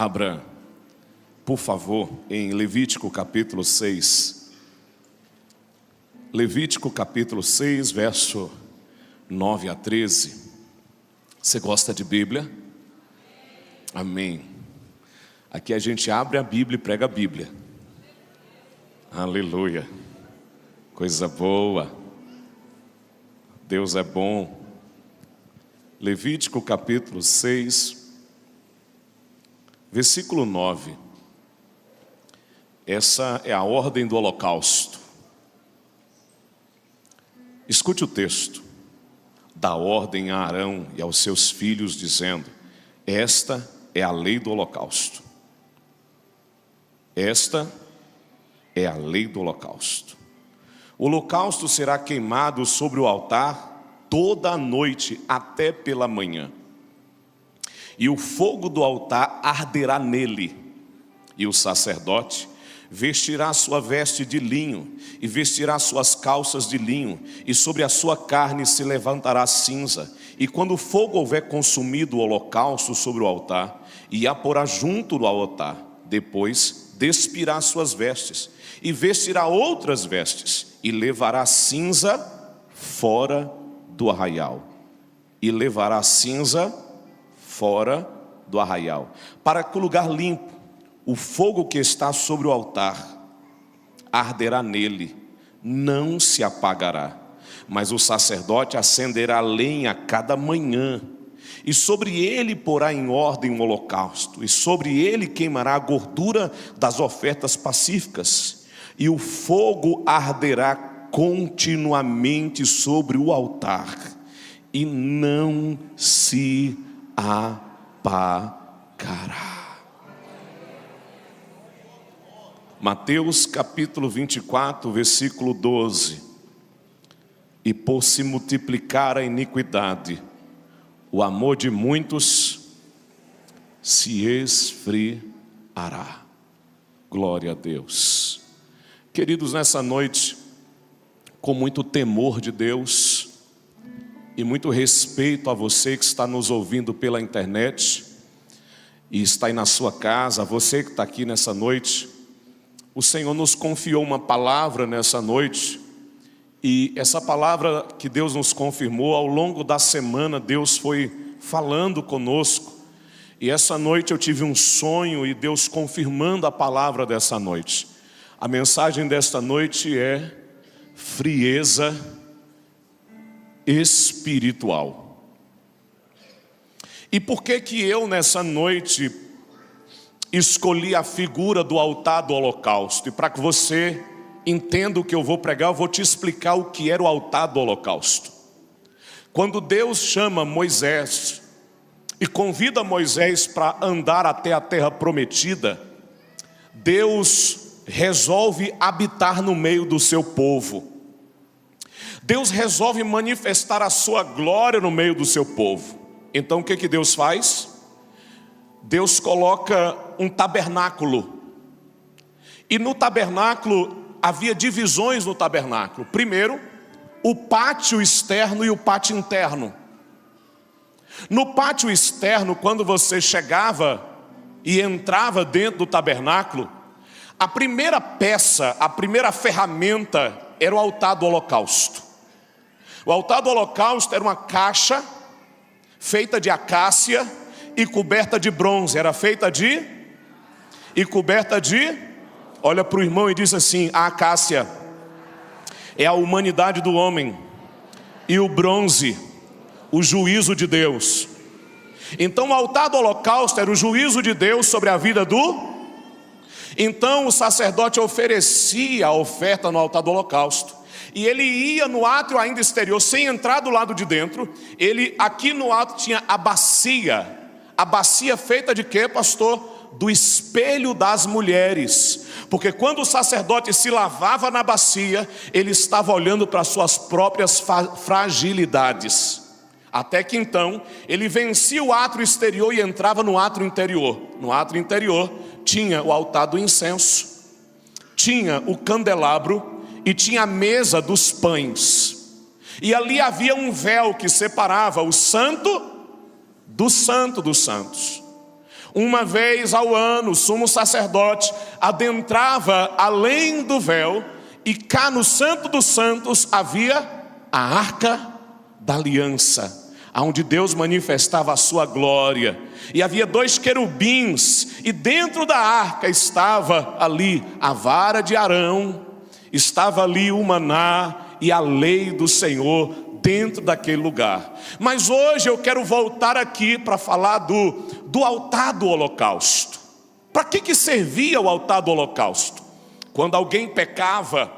Abra, por favor, em Levítico capítulo 6. Levítico capítulo 6, verso 9 a 13. Você gosta de Bíblia? Amém. Aqui a gente abre a Bíblia e prega a Bíblia. Aleluia. Coisa boa. Deus é bom. Levítico capítulo 6, versículo 9. Essa é a ordem do holocausto. Escute o texto. Dá ordem a Arão e aos seus filhos, dizendo: esta é a lei do holocausto. Esta é a lei do holocausto. O holocausto será queimado sobre o altar toda a noite até pela manhã. E o fogo do altar arderá nele. E o sacerdote vestirá sua veste de linho e vestirá suas calças de linho, e sobre a sua carne se levantará cinza. E quando o fogo houver consumido o holocausto sobre o altar, e a porá junto do altar, depois despirá suas vestes e vestirá outras vestes, e levará cinza fora do arraial. E levará cinza fora do arraial, para que o lugar limpo, o fogo que está sobre o altar, arderá nele, não se apagará. Mas o sacerdote acenderá lenha cada manhã, e sobre ele porá em ordem um holocausto, e sobre ele queimará a gordura das ofertas pacíficas, e o fogo arderá continuamente sobre o altar, e não se apagará. Mateus capítulo 24, versículo 12. E por se multiplicar a iniquidade, o amor de muitos se esfriará. Glória a Deus. Queridos, nessa noite, com muito temor de Deus e muito respeito a você que está nos ouvindo pela internet e está aí na sua casa, você que está aqui nessa noite, o Senhor nos confiou uma palavra nessa noite, e essa palavra que Deus nos confirmou, ao longo da semana Deus foi falando conosco, e essa noite eu tive um sonho e Deus confirmando a palavra dessa noite. A mensagem desta noite é frieza espiritual. E por que que eu nessa noite escolhi a figura do altar do holocausto? E para que você entenda o que eu vou pregar, eu vou te explicar o que era o altar do holocausto. Quando Deus chama Moisés e convida Moisés para andar até a terra prometida, Deus resolve habitar no meio do seu povo. Deus resolve manifestar a sua glória no meio do seu povo. Então o que que Deus faz? Deus coloca um tabernáculo. E no tabernáculo havia divisões no tabernáculo. Primeiro, o pátio externo e o pátio interno. No pátio externo, quando você chegava e entrava dentro do tabernáculo, a primeira peça, a primeira ferramenta era o altar do holocausto. O altar do holocausto era uma caixa feita de acácia e coberta de bronze. Era feita de... e coberta de... Olha para o irmão e diz assim: a acácia é a humanidade do homem, e o bronze, o juízo de Deus. Então o altar do holocausto era o juízo de Deus sobre a vida do... Então o sacerdote oferecia a oferta no altar do holocausto, e ele ia no átrio ainda exterior, sem entrar do lado de dentro. Ele aqui no átrio tinha a bacia. A bacia feita de quê, pastor? Do espelho das mulheres. Porque quando o sacerdote se lavava na bacia, ele estava olhando para suas próprias fragilidades. Até que então, ele vencia o átrio exterior e entrava no átrio interior. No átrio interior tinha o altar do incenso, tinha o candelabro e tinha a mesa dos pães. E ali havia um véu que separava o santo do santo dos santos. Uma vez ao ano, o sumo sacerdote adentrava além do véu, e cá no Santo dos Santos havia a Arca da Aliança, onde Deus manifestava a sua glória. E havia 2 querubins, e dentro da arca estava ali a vara de Arão, estava ali o maná e a lei do Senhor dentro daquele lugar. Mas hoje eu quero voltar aqui para falar do altar do holocausto. Para que servia o altar do holocausto? Quando alguém pecava,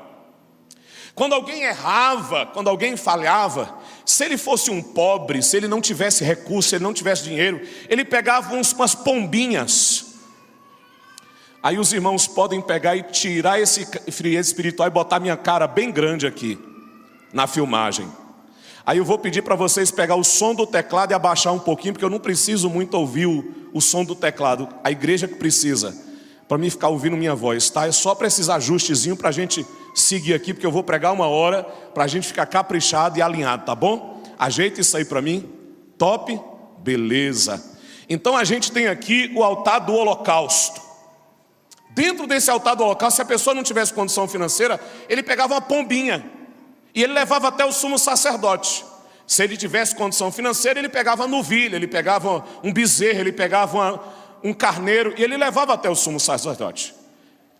quando alguém errava, quando alguém falhava, se ele fosse um pobre, se ele não tivesse recurso, se ele não tivesse dinheiro, ele pegava umas pombinhas. Aí os irmãos podem pegar e tirar esse frieza espiritual e botar minha cara bem grande aqui, na filmagem. Aí eu vou pedir para vocês pegar o som do teclado e abaixar um pouquinho, porque eu não preciso muito ouvir o som do teclado. A igreja que precisa, para mim ficar ouvindo minha voz, tá? É só para esses ajustezinhos para a gente seguir aqui, porque eu vou pregar 1 hora, para a gente ficar caprichado e alinhado, tá bom? Ajeita isso aí para mim. Top? Beleza. Então a gente tem aqui o altar do holocausto. Dentro desse altar do holocausto, se a pessoa não tivesse condição financeira, ele pegava uma pombinha e ele levava até o sumo sacerdote. Se ele tivesse condição financeira, ele pegava novilha, ele pegava um bezerro, ele pegava um carneiro e ele levava até o sumo sacerdote.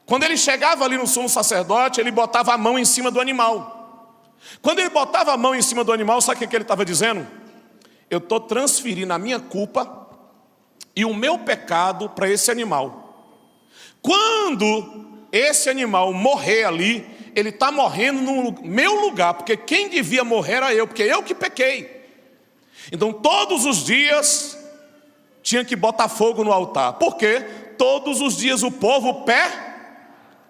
Quando ele chegava ali no sumo sacerdote, ele botava a mão em cima do animal. Quando ele botava a mão em cima do animal, sabe o que ele estava dizendo? Eu estou transferindo a minha culpa e o meu pecado para esse animal. Quando esse animal morrer ali, ele está morrendo no meu lugar, porque quem devia morrer era eu, porque eu que pequei. Então todos os dias tinha que botar fogo no altar. Por quê? Todos os dias o povo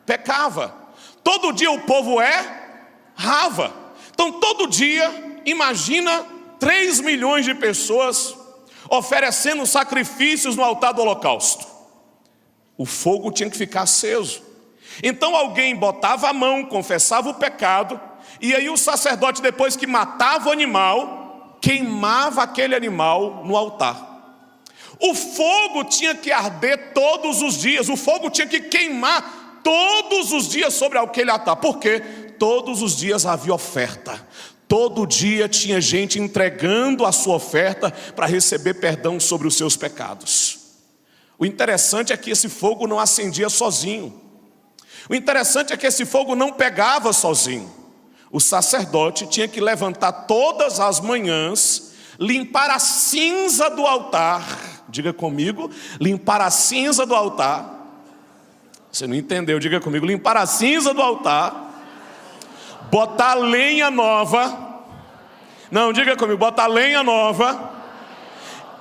pecava. Todo dia o povo errava. Então todo dia, imagina 3 milhões de pessoas oferecendo sacrifícios no altar do holocausto. O fogo tinha que ficar aceso. Então alguém botava a mão, confessava o pecado, e aí o sacerdote, depois que matava o animal, queimava aquele animal no altar. O fogo tinha que arder todos os dias, o fogo tinha que queimar todos os dias sobre aquele altar. Por quê? Todos os dias havia oferta. Todo dia tinha gente entregando a sua oferta para receber perdão sobre os seus pecados. O interessante é que esse fogo não acendia sozinho. O interessante é que esse fogo não pegava sozinho. O sacerdote tinha que levantar todas as manhãs, limpar a cinza do altar. Diga comigo, limpar a cinza do altar. Você não entendeu, diga comigo, limpar a cinza do altar. Botar lenha nova. Não, diga comigo, botar lenha nova.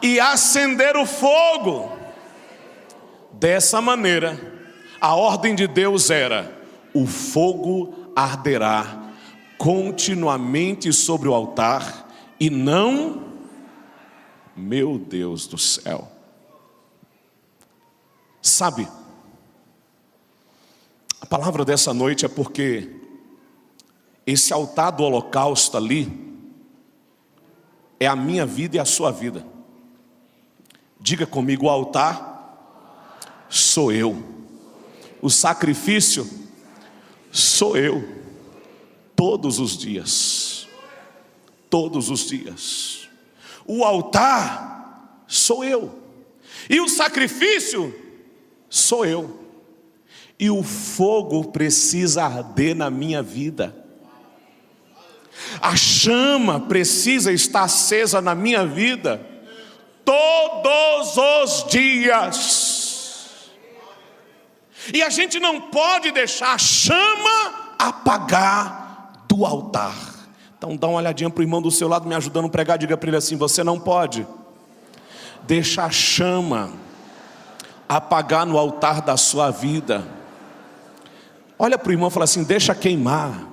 E acender o fogo. Dessa maneira, a ordem de Deus era: o fogo arderá continuamente sobre o altar e não... Meu Deus do céu. Sabe, a palavra dessa noite é porque esse altar do holocausto ali é a minha vida e a sua vida. Diga comigo, o altar sou eu. O sacrifício sou eu. Todos os dias. Todos os dias. O altar sou eu. E o sacrifício sou eu. E o fogo precisa arder na minha vida. A chama precisa estar acesa na minha vida todos os dias. E a gente não pode deixar a chama apagar do altar. Então dá uma olhadinha para o irmão do seu lado me ajudando a pregar. Diga para ele assim: você não pode deixar a chama apagar no altar da sua vida. Olha para o irmão e fala assim: deixa queimar,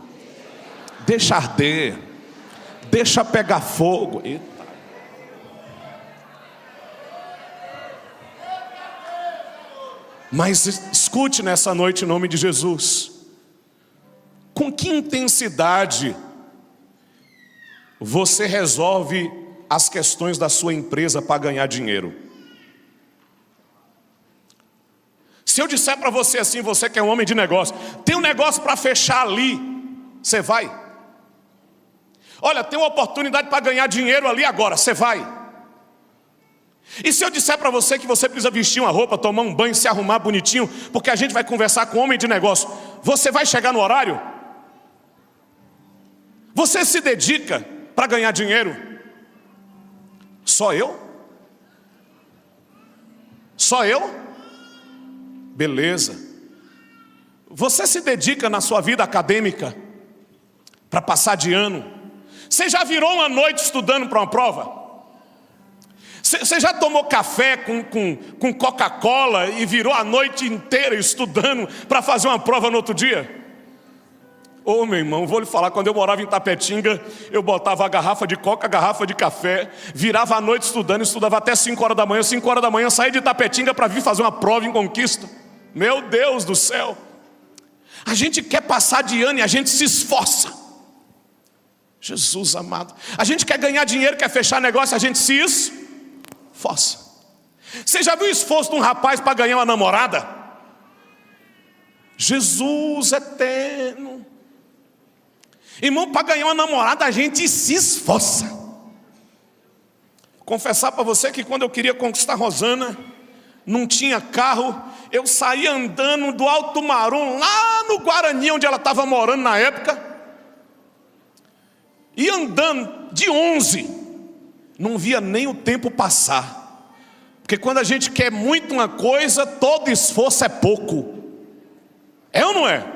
deixa arder, deixa pegar fogo. Eita. Mas escute nessa noite em nome de Jesus. Com que intensidade você resolve as questões da sua empresa para ganhar dinheiro? Se eu disser para você assim, você que é um homem de negócio, tem um negócio para fechar ali, você vai? Olha, tem uma oportunidade para ganhar dinheiro ali agora, você vai? E se eu disser para você que você precisa vestir uma roupa, tomar um banho, se arrumar bonitinho, porque a gente vai conversar com um homem de negócio, você vai chegar no horário? Você se dedica para ganhar dinheiro? Só eu? Só eu? Beleza. Você se dedica na sua vida acadêmica para passar de ano? Você já virou uma noite estudando para uma prova? Você já tomou café com Coca-Cola e virou a noite inteira estudando para fazer uma prova no outro dia? Ô, meu irmão, vou lhe falar, quando eu morava em Tapetinga, eu botava a garrafa de coca, a garrafa de café, virava a noite estudando, estudava até 5 horas da manhã, 5 horas da manhã, saí de Tapetinga para vir fazer uma prova em Conquista. Meu Deus do céu! A gente quer passar de ano e a gente se esforça. Jesus amado. A gente quer ganhar dinheiro, quer fechar negócio, a gente se esforça. Você já viu o esforço de um rapaz para ganhar uma namorada? Jesus eterno. Irmão, para ganhar uma namorada a gente se esforça. Confessar para você que quando eu queria conquistar Rosana, não tinha carro, eu saía andando do Alto Marum, lá no Guarani, onde ela estava morando na época, e andando de 11, não via nem o tempo passar, porque quando a gente quer muito uma coisa, todo esforço é pouco. É ou não é?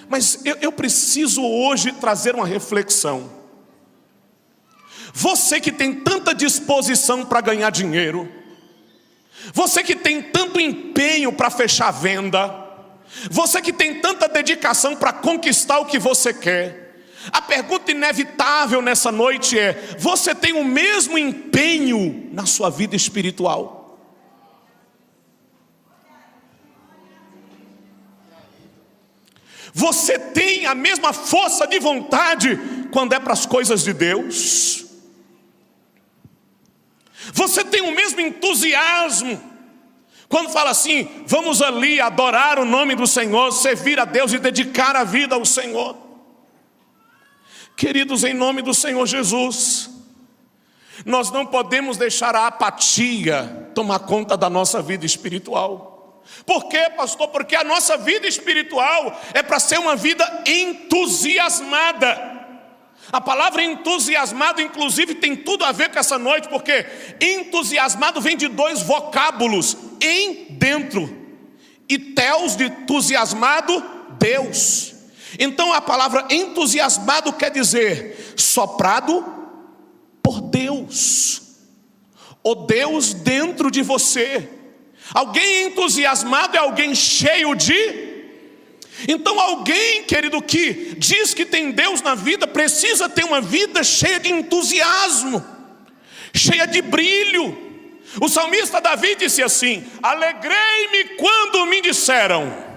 Mas eu preciso hoje trazer uma reflexão. Você que tem tanta disposição para ganhar dinheiro, você que tem tanto empenho para fechar a venda, você que tem tanta dedicação para conquistar o que você quer, a pergunta inevitável nessa noite é: você tem o mesmo empenho na sua vida espiritual? Você tem a mesma força de vontade quando é para as coisas de Deus? Você tem o mesmo entusiasmo quando fala assim: vamos ali adorar o nome do Senhor, servir a Deus e dedicar a vida ao Senhor? Queridos, em nome do Senhor Jesus, nós não podemos deixar a apatia tomar conta da nossa vida espiritual. Por quê, pastor? Porque a nossa vida espiritual é para ser uma vida entusiasmada. A palavra entusiasmado, inclusive, tem tudo a ver com essa noite, porque entusiasmado vem de 2 vocábulos: em, dentro, e teos, de entusiasmado, Deus. Então a palavra entusiasmado quer dizer soprado por Deus, o Deus dentro de você. Alguém entusiasmado é alguém cheio de... Então alguém, querido, que diz que tem Deus na vida, precisa ter uma vida cheia de entusiasmo, cheia de brilho. O salmista Davi disse assim: alegrei-me quando me disseram,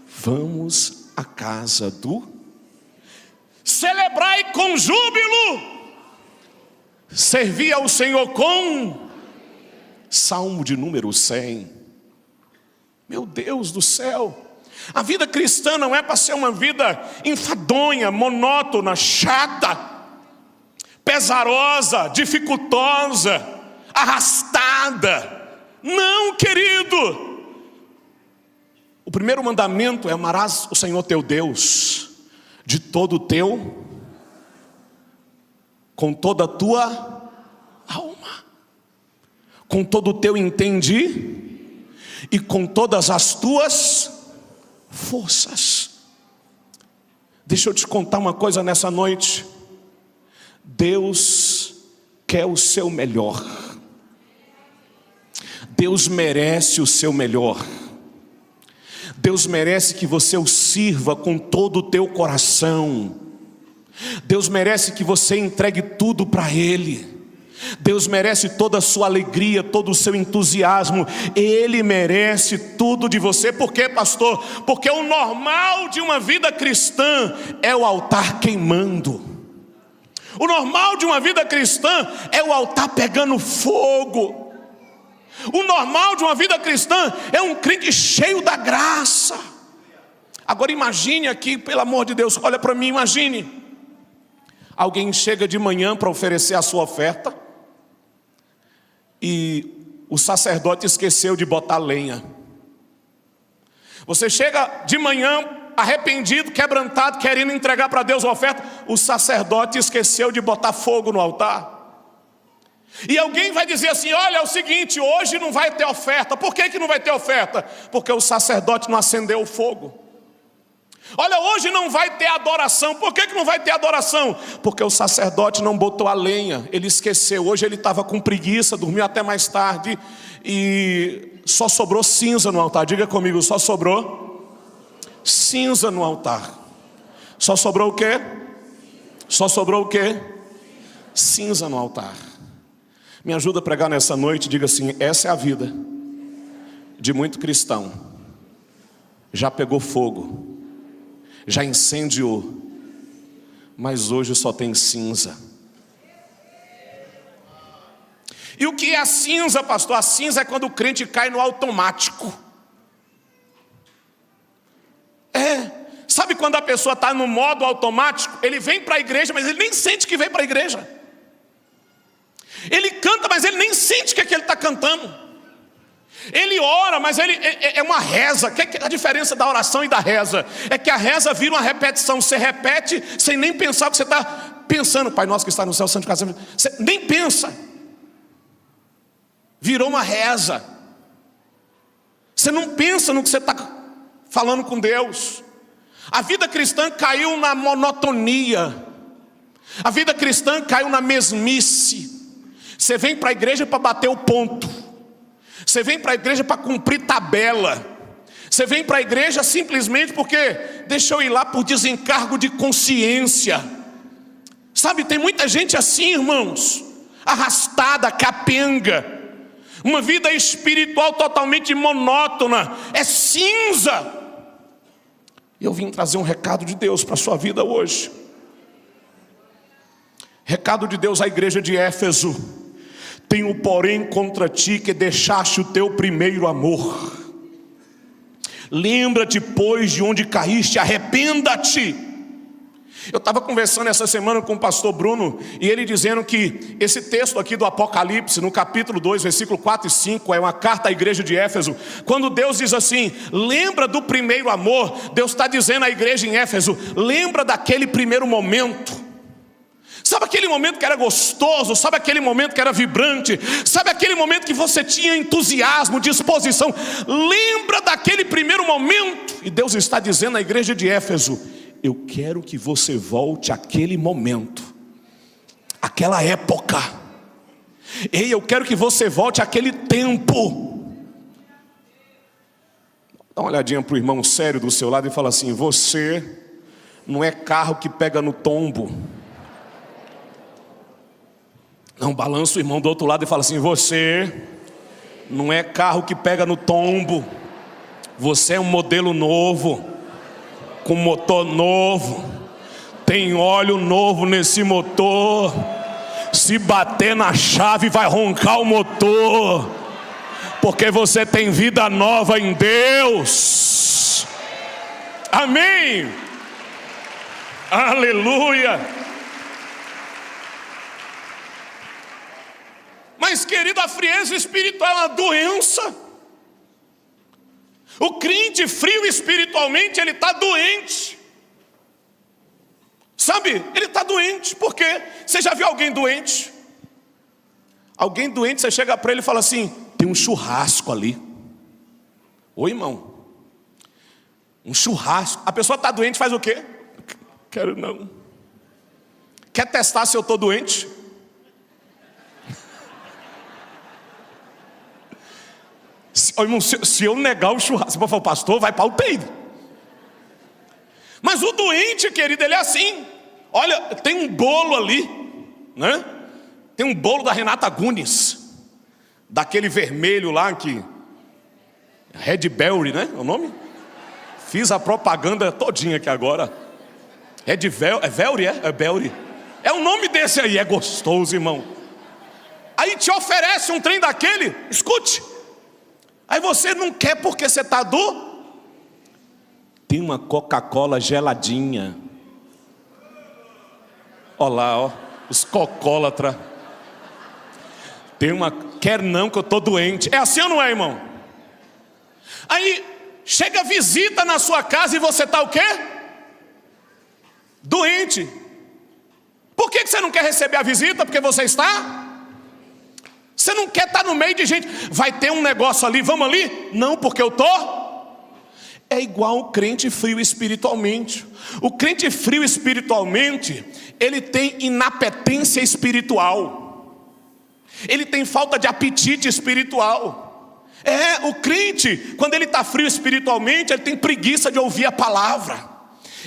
vamos à casa do... Celebrai com júbilo, servi ao Senhor com... Salmo de número 100. Meu Deus do céu, a vida cristã não é para ser uma vida enfadonha, monótona, chata, pesarosa, dificultosa, arrastada. Não, querido. O primeiro mandamento é: amarás o Senhor teu Deus de todo o teu, com toda a tua alma, com todo o teu entendimento e com todas as tuas forças. Deixa eu te contar uma coisa nessa noite. Deus quer o seu melhor. Deus merece o seu melhor. Deus merece que você o sirva com todo o teu coração. Deus merece que você entregue tudo para Ele. Deus merece toda a sua alegria, todo o seu entusiasmo. Ele merece tudo de você. Por quê, pastor? Porque o normal de uma vida cristã é o altar queimando. O normal de uma vida cristã é o altar pegando fogo. O normal de uma vida cristã é um crente cheio da graça. Agora imagine aqui, pelo amor de Deus, olha para mim, imagine. Alguém chega de manhã para oferecer a sua oferta e o sacerdote esqueceu de botar lenha. Você chega de manhã arrependido, quebrantado, querendo entregar para Deus a oferta, o sacerdote esqueceu de botar fogo no altar. E alguém vai dizer assim: olha, é o seguinte, hoje não vai ter oferta. Por que não vai ter oferta? Porque o sacerdote não acendeu o fogo. Olha, hoje não vai ter adoração. Por que não vai ter adoração? Porque o sacerdote não botou a lenha, ele esqueceu. Hoje ele estava com preguiça, dormiu até mais tarde e só sobrou cinza no altar. Diga comigo, só sobrou cinza no altar. Só sobrou o quê? Só sobrou o quê? Cinza no altar. Me ajuda a pregar nessa noite, diga assim: essa é a vida de muito cristão. Já pegou fogo, já incendiou, mas hoje só tem cinza. E o que é a cinza, pastor? A cinza é quando o crente cai no automático. Sabe quando a pessoa está no modo automático? Ele vem para a igreja, mas ele nem sente que vem para a igreja. Ele canta, mas ele nem sente que ele está cantando. Ele ora, mas ele é uma reza. Que a diferença da oração e da reza é que a reza vira uma repetição. Você repete sem nem pensar o que você está pensando. Pai nosso que está no céu, santificado. Você nem pensa. Virou uma reza. Você não pensa no que você está falando com Deus. A vida cristã caiu na monotonia. A vida cristã caiu na mesmice. Você vem para a igreja para bater o ponto. Você vem para a igreja para cumprir tabela. Você vem para a igreja simplesmente porque deixa eu ir lá por desencargo de consciência. Sabe, tem muita gente assim, irmãos, arrastada, capenga. Uma vida espiritual totalmente monótona, é cinza. E eu vim trazer um recado de Deus para a sua vida hoje. Recado de Deus à igreja de Éfeso: tenho porém contra ti que deixaste o teu primeiro amor. Lembra-te, pois, de onde caíste, arrependa-te. Eu estava conversando essa semana com o pastor Bruno, e ele dizendo que esse texto aqui do Apocalipse, no capítulo 2, versículo 4 e 5, é uma carta à igreja de Éfeso. Quando Deus diz assim, lembra do primeiro amor, Deus está dizendo à igreja em Éfeso, lembra daquele primeiro momento. Sabe aquele momento que era gostoso? Sabe aquele momento que era vibrante? Sabe aquele momento que você tinha entusiasmo, disposição? Lembra daquele primeiro momento? E Deus está dizendo à igreja de Éfeso: eu quero que você volte àquele momento, àquela época. Ei, eu quero que você volte àquele tempo. Dá uma olhadinha para o irmão sério do seu lado e fala assim: você não é carro que pega no tombo. Não, balança o irmão do outro lado e fala assim: você não é carro que pega no tombo. Você é um modelo novo, com motor novo, tem óleo novo nesse motor. Se bater na chave vai roncar o motor, porque você tem vida nova em Deus. Amém. Aleluia. Mas, querido, a frieza espiritual é uma doença. O crente frio espiritualmente, ele está doente. Sabe, ele está doente. Por quê? Você já viu alguém doente? Alguém doente, você chega para ele e fala assim: tem um churrasco ali. Oi, irmão. Um churrasco. A pessoa está doente, faz o quê? Quero não. Quer testar se eu estou doente? Se eu negar o churrasco, você pode falar: pastor, vai para o UTI. Mas o doente, querido, ele é assim. Olha, tem um bolo ali, né? Tem um bolo da Renata Gunes, daquele vermelho lá que Red Belly, né? É o nome? Fiz a propaganda todinha aqui agora. Red Belly, é Belly, é Belly. É o nome desse aí, é gostoso, irmão. Aí te oferece um trem daquele, escute. Aí você não quer porque você está Tem uma Coca-Cola geladinha. Olha lá, ó, os cocólatras. Tem uma, quer não que eu estou doente. É assim ou não é, irmão? Aí chega visita na sua casa e você está o quê? Doente. Por que você não quer receber a visita? Porque você está? Você não quer estar no meio de gente. Vai ter um negócio ali, vamos ali? Não, porque eu estou. É igual o crente frio espiritualmente. O crente frio espiritualmente, ele tem inapetência espiritual. Ele tem falta de apetite espiritual. O crente, quando ele está frio espiritualmente, ele tem preguiça de ouvir a palavra.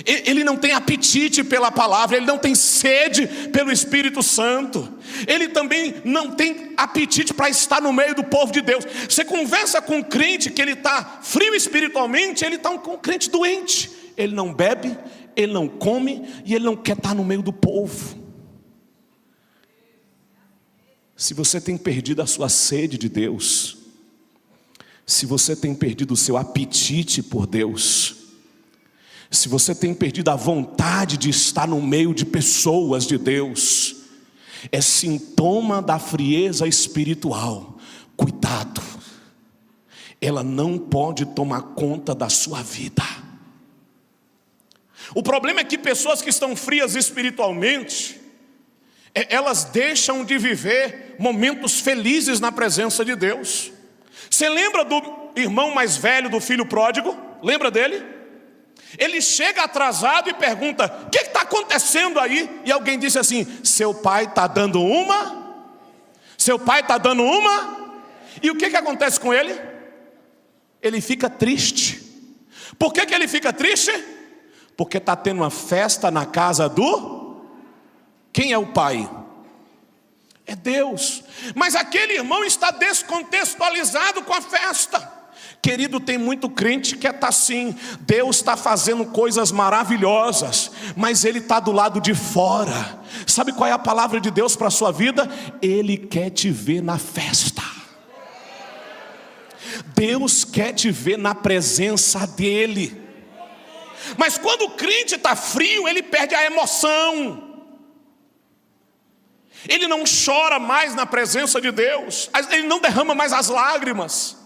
Ele não tem apetite pela palavra, ele não tem sede pelo Espírito Santo. Ele também não tem apetite para estar no meio do povo de Deus. Você conversa com um crente que ele está frio espiritualmente, ele está um crente doente. Ele não bebe, ele não come e ele não quer estar no meio do povo. Se você tem perdido a sua sede de Deus, se você tem perdido o seu apetite por Deus, se você tem perdido a vontade de estar no meio de pessoas de Deus, é sintoma da frieza espiritual. Cuidado, ela não pode tomar conta da sua vida. O problema é que pessoas que estão frias espiritualmente, elas deixam de viver momentos felizes na presença de Deus. Você lembra do irmão mais velho do filho pródigo? Lembra dele? Ele chega atrasado e pergunta: o que está acontecendo aí? E alguém disse assim: seu pai está dando uma? Seu pai está dando uma? E o que acontece com ele? Ele fica triste. Por que ele fica triste? Porque está tendo uma festa na casa do... Quem é o pai? É Deus. Mas aquele irmão está descontextualizado com a festa. Querido, tem muito crente que está assim. Deus está fazendo coisas maravilhosas, mas ele está do lado de fora. Sabe qual é a palavra de Deus para a sua vida? Ele quer te ver na festa. Deus quer te ver na presença dele. Mas quando o crente está frio, ele perde a emoção. Ele não chora mais na presença de Deus. Ele não derrama mais as lágrimas.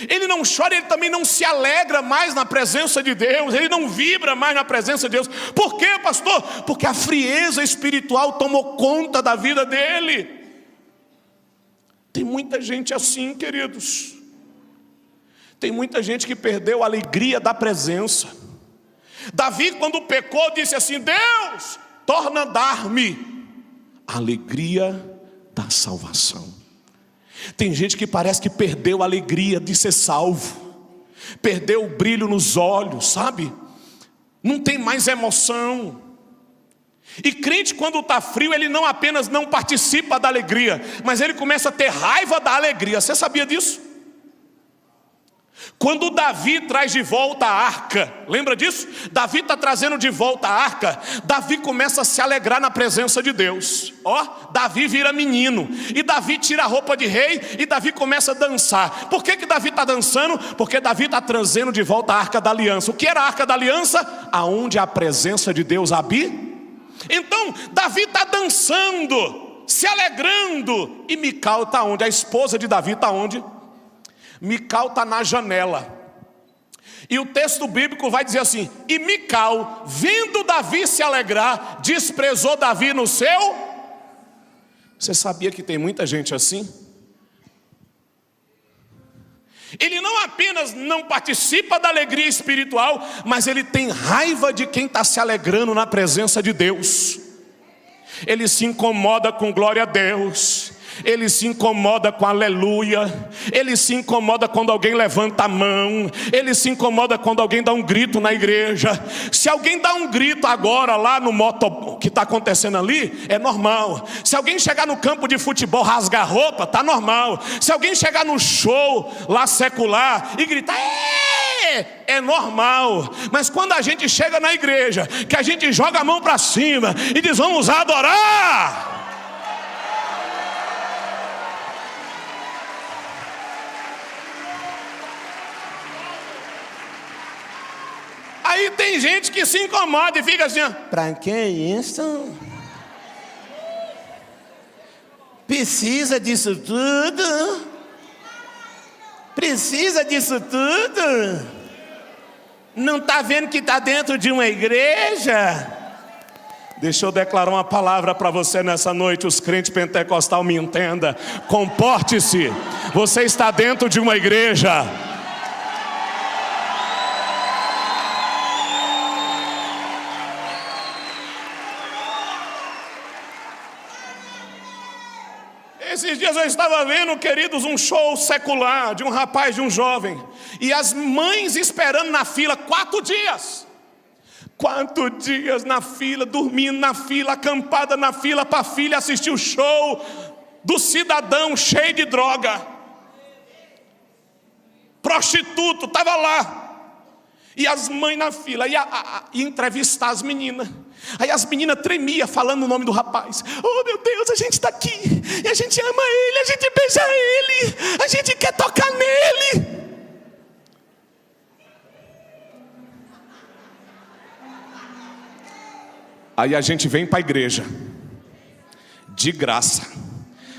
Ele não chora, ele também não se alegra mais na presença de Deus. Ele não vibra mais na presença de Deus. Por quê, pastor? Porque a frieza espiritual tomou conta da vida dele. Tem muita gente assim, queridos. Tem muita gente que perdeu a alegria da presença. Davi, quando pecou, disse assim: Deus, torna a dar-me a alegria da salvação. Tem gente que parece que perdeu a alegria de ser salvo, perdeu o brilho nos olhos, sabe? Não tem mais emoção. E crente, quando está frio, ele não apenas não participa da alegria, mas ele começa a ter raiva da alegria. Você sabia disso? Quando Davi traz de volta a arca, lembra disso? Davi está trazendo de volta a arca. Davi começa a se alegrar na presença de Deus. Davi vira menino. E Davi tira a roupa de rei. E Davi começa a dançar. Por que Davi está dançando? Porque Davi está trazendo de volta a arca da aliança. O que era a arca da aliança? Aonde a presença de Deus habita. Então Davi está dançando, se alegrando. E Mical está onde? A esposa de Davi está onde? Mical está na janela. E o texto bíblico vai dizer assim: e Mical, vendo Davi se alegrar, desprezou Davi no seu... Você sabia que tem muita gente assim? Ele não apenas não participa da alegria espiritual, mas ele tem raiva de quem está se alegrando na presença de Deus. Ele se incomoda com glória a Deus. Ele se incomoda com aleluia. Ele se incomoda quando alguém levanta a mão. Ele se incomoda quando alguém dá um grito na igreja. Se alguém dá um grito agora lá no moto que está acontecendo ali, é normal. Se alguém chegar no campo de futebol, rasgar a roupa, está normal. Se alguém chegar no show lá secular e gritar é normal. Mas quando a gente chega na igreja, que a gente joga a mão para cima e diz: vamos adorar, Aí tem gente que se incomoda e fica assim, ó, pra que isso? Precisa disso tudo? Precisa disso tudo? Não está vendo que está dentro de uma igreja? Deixa eu declarar uma palavra para você nessa noite. Os crentes pentecostais me entendam. Comporte-se. Você está dentro de uma igreja. Esses dias eu estava vendo, queridos, um show secular de um rapaz, de um jovem, e as mães esperando na fila 4 dias. 4 dias na fila, dormindo na fila, acampada na fila para a filha assistir o show do cidadão cheio de droga. Prostituto, estava lá. E as mães na fila, e entrevistar as meninas. Aí as meninas tremiam, falando o nome do rapaz. Oh meu Deus, a gente está aqui, e a gente ama ele, a gente beija ele, a gente quer tocar nele. Aí a gente vem para a igreja, de graça,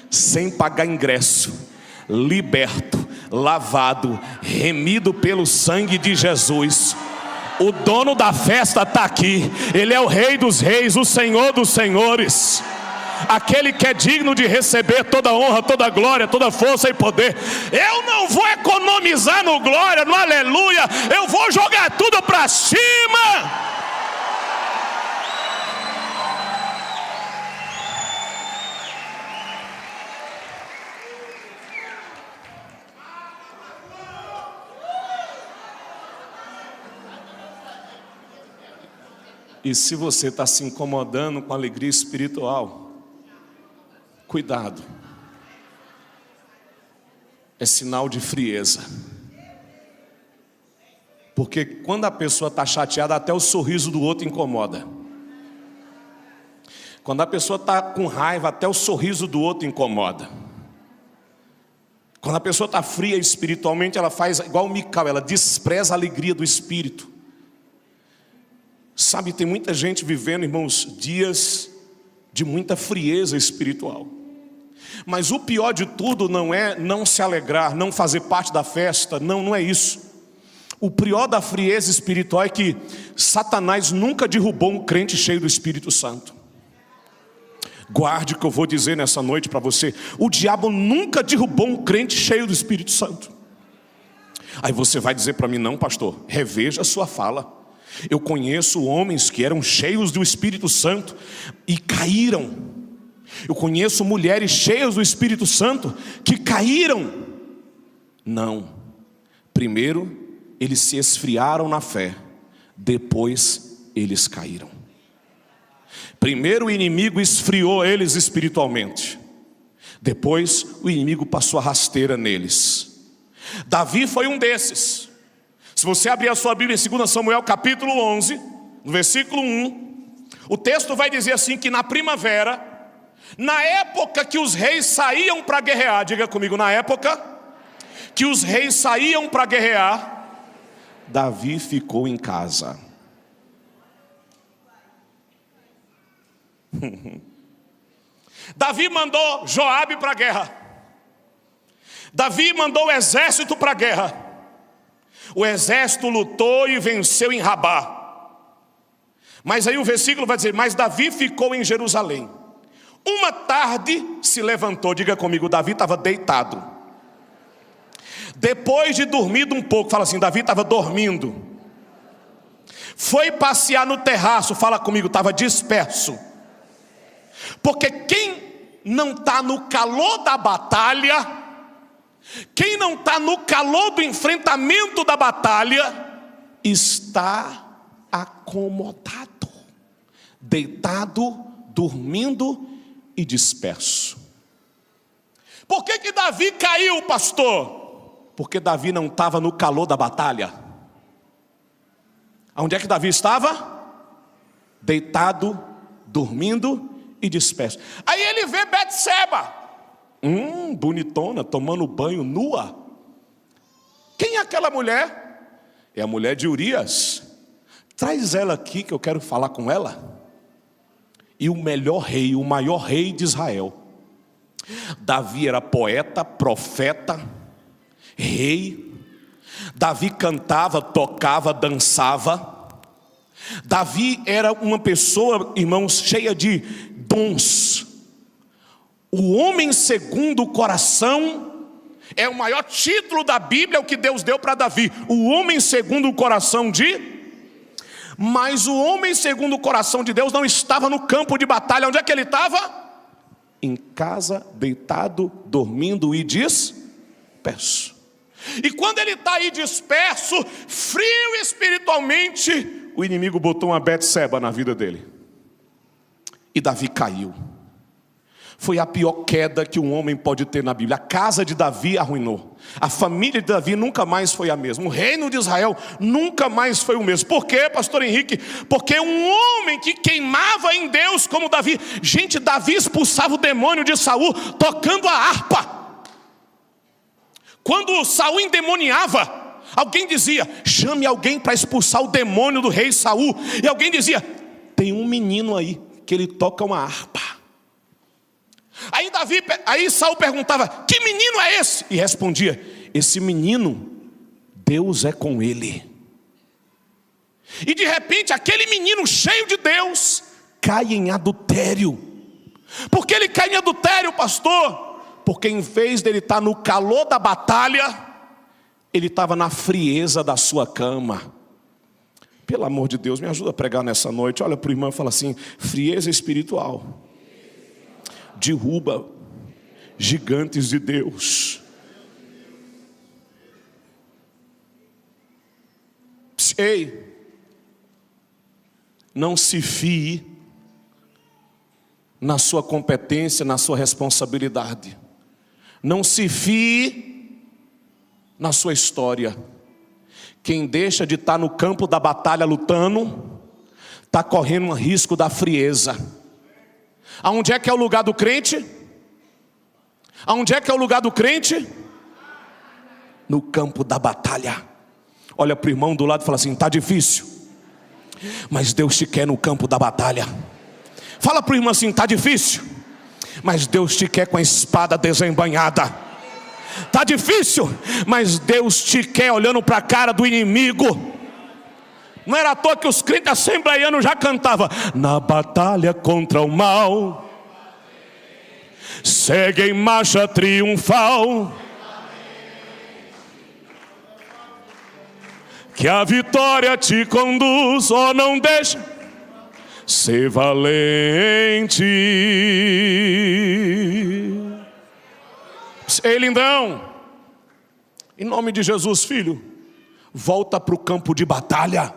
sem pagar ingresso, liberto, lavado, remido pelo sangue de Jesus. O dono da festa está aqui. Ele é o Rei dos Reis, o Senhor dos Senhores, aquele que é digno de receber toda honra, toda glória, toda força e poder. Eu não vou economizar no glória, no aleluia. Eu vou jogar tudo para cima. E se você está se incomodando com a alegria espiritual, cuidado. É sinal de frieza. Porque quando a pessoa está chateada, até o sorriso do outro incomoda. Quando a pessoa está com raiva, até o sorriso do outro incomoda. Quando a pessoa está fria espiritualmente, ela faz igual o Mical, ela despreza a alegria do Espírito. Sabe, tem muita gente vivendo, irmãos, dias de muita frieza espiritual. Mas o pior de tudo não é não se alegrar, não fazer parte da festa, não é isso. O pior da frieza espiritual é que Satanás nunca derrubou um crente cheio do Espírito Santo. Guarde o que eu vou dizer nessa noite para você. O diabo nunca derrubou um crente cheio do Espírito Santo. Aí você vai dizer para mim, não pastor, reveja a sua fala. Eu conheço homens que eram cheios do Espírito Santo e caíram. Eu conheço mulheres cheias do Espírito Santo que caíram. Não. Primeiro, eles se esfriaram na fé. Depois, eles caíram. Primeiro o inimigo esfriou eles espiritualmente. Depois, o inimigo passou a rasteira neles. Davi foi um desses. Se você abrir a sua Bíblia em 2 Samuel capítulo 11, no versículo 1, o texto vai dizer assim que na primavera, na época que os reis saíam para guerrear, diga comigo, na época que os reis saíam para guerrear, Davi ficou em casa. Davi mandou Joabe para a guerra. Davi mandou o exército para a guerra. O exército lutou e venceu em Rabá. Mas aí o versículo vai dizer, mas Davi ficou em Jerusalém. Uma tarde se levantou, diga comigo, Davi estava deitado. Depois de dormido um pouco, fala assim, Davi estava dormindo. Foi passear no terraço, fala comigo, estava disperso. Porque quem não está no calor da batalha, quem não está no calor do enfrentamento da batalha, está acomodado, deitado, dormindo e disperso. Por que Davi caiu, pastor? Porque Davi não estava no calor da batalha. Onde é que Davi estava? Deitado, dormindo e disperso. Aí ele vê Betseba, bonitona, tomando banho nua. Quem é aquela mulher? É a mulher de Urias. Traz ela aqui que eu quero falar com ela. E o melhor rei, o maior rei de Israel. Davi era poeta, profeta, rei. Davi cantava, tocava, dançava. Davi era uma pessoa, irmãos, cheia de dons. O homem segundo o coração é o maior título da Bíblia, o que Deus deu para Davi. O homem segundo o coração de... Mas o homem segundo o coração de Deus não estava no campo de batalha. Onde é que ele estava? Em casa, deitado, dormindo e disperso. E quando ele está aí disperso, frio espiritualmente, o inimigo botou uma Betseba na vida dele. E Davi caiu. Foi a pior queda que um homem pode ter na Bíblia. A casa de Davi arruinou. A família de Davi nunca mais foi a mesma. O reino de Israel nunca mais foi o mesmo. Por quê, pastor Henrique? Porque um homem que queimava em Deus como Davi. Gente, Davi expulsava o demônio de Saul tocando a harpa. Quando Saul endemoniava, alguém dizia: chame alguém para expulsar o demônio do rei Saul. E alguém dizia: tem um menino aí que ele toca uma harpa. Aí Saul perguntava: que menino é esse? E respondia: esse menino, Deus é com ele. E de repente aquele menino cheio de Deus cai em adultério. Por que ele cai em adultério, pastor? Porque em vez dele estar no calor da batalha, ele estava na frieza da sua cama. Pelo amor de Deus, me ajuda a pregar nessa noite. Olha para o irmão e fala assim: frieza espiritual derruba gigantes de Deus. Ei, não se fie na sua competência, na sua responsabilidade. Não se fie na sua história. Quem deixa de estar no campo da batalha lutando, está correndo um risco da frieza. Aonde é que é o lugar do crente? Aonde é que é o lugar do crente? No campo da batalha. Olha para o irmão do lado e fala assim: está difícil, mas Deus te quer no campo da batalha. Fala para o irmão assim: está difícil, mas Deus te quer com a espada desembainhada. Está difícil, mas Deus te quer olhando para a cara do inimigo. Não era à toa que os crentes assembleianos já cantavam: na batalha contra o mal, segue em marcha triunfal, que a vitória te conduz, oh, não deixa ser valente. Ei, lindão, em nome de Jesus, filho, volta para o campo de batalha.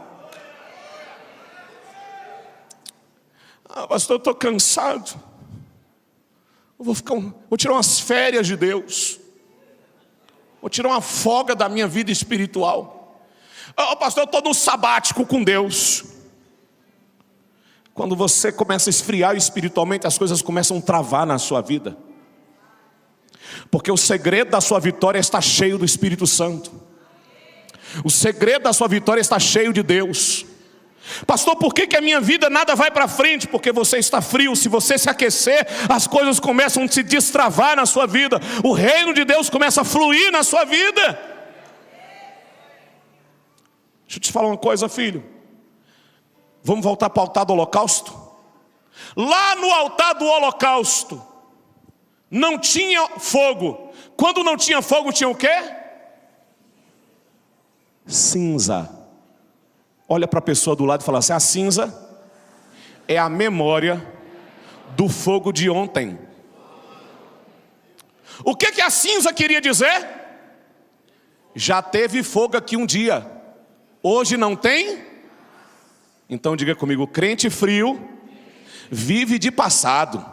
Ah, pastor, eu estou cansado. Vou tirar umas férias de Deus. Vou tirar uma folga da minha vida espiritual. Oh, pastor, eu estou no sabático com Deus. Quando você começa a esfriar espiritualmente, as coisas começam a travar na sua vida. Porque o segredo da sua vitória está cheio do Espírito Santo. O segredo da sua vitória está cheio de Deus. Pastor, por que a minha vida nada vai para frente? Porque você está frio. Se você se aquecer, as coisas começam a se destravar na sua vida. O reino de Deus começa a fluir na sua vida. Deixa eu te falar uma coisa, filho. Vamos voltar para o altar do holocausto? Lá no altar do holocausto não tinha fogo. Quando não tinha fogo, tinha o quê? Cinza. Olha para a pessoa do lado e fala assim: a cinza é a memória do fogo de ontem. O que a cinza queria dizer? Já teve fogo aqui um dia, hoje não tem? Então diga comigo: crente frio vive de passado.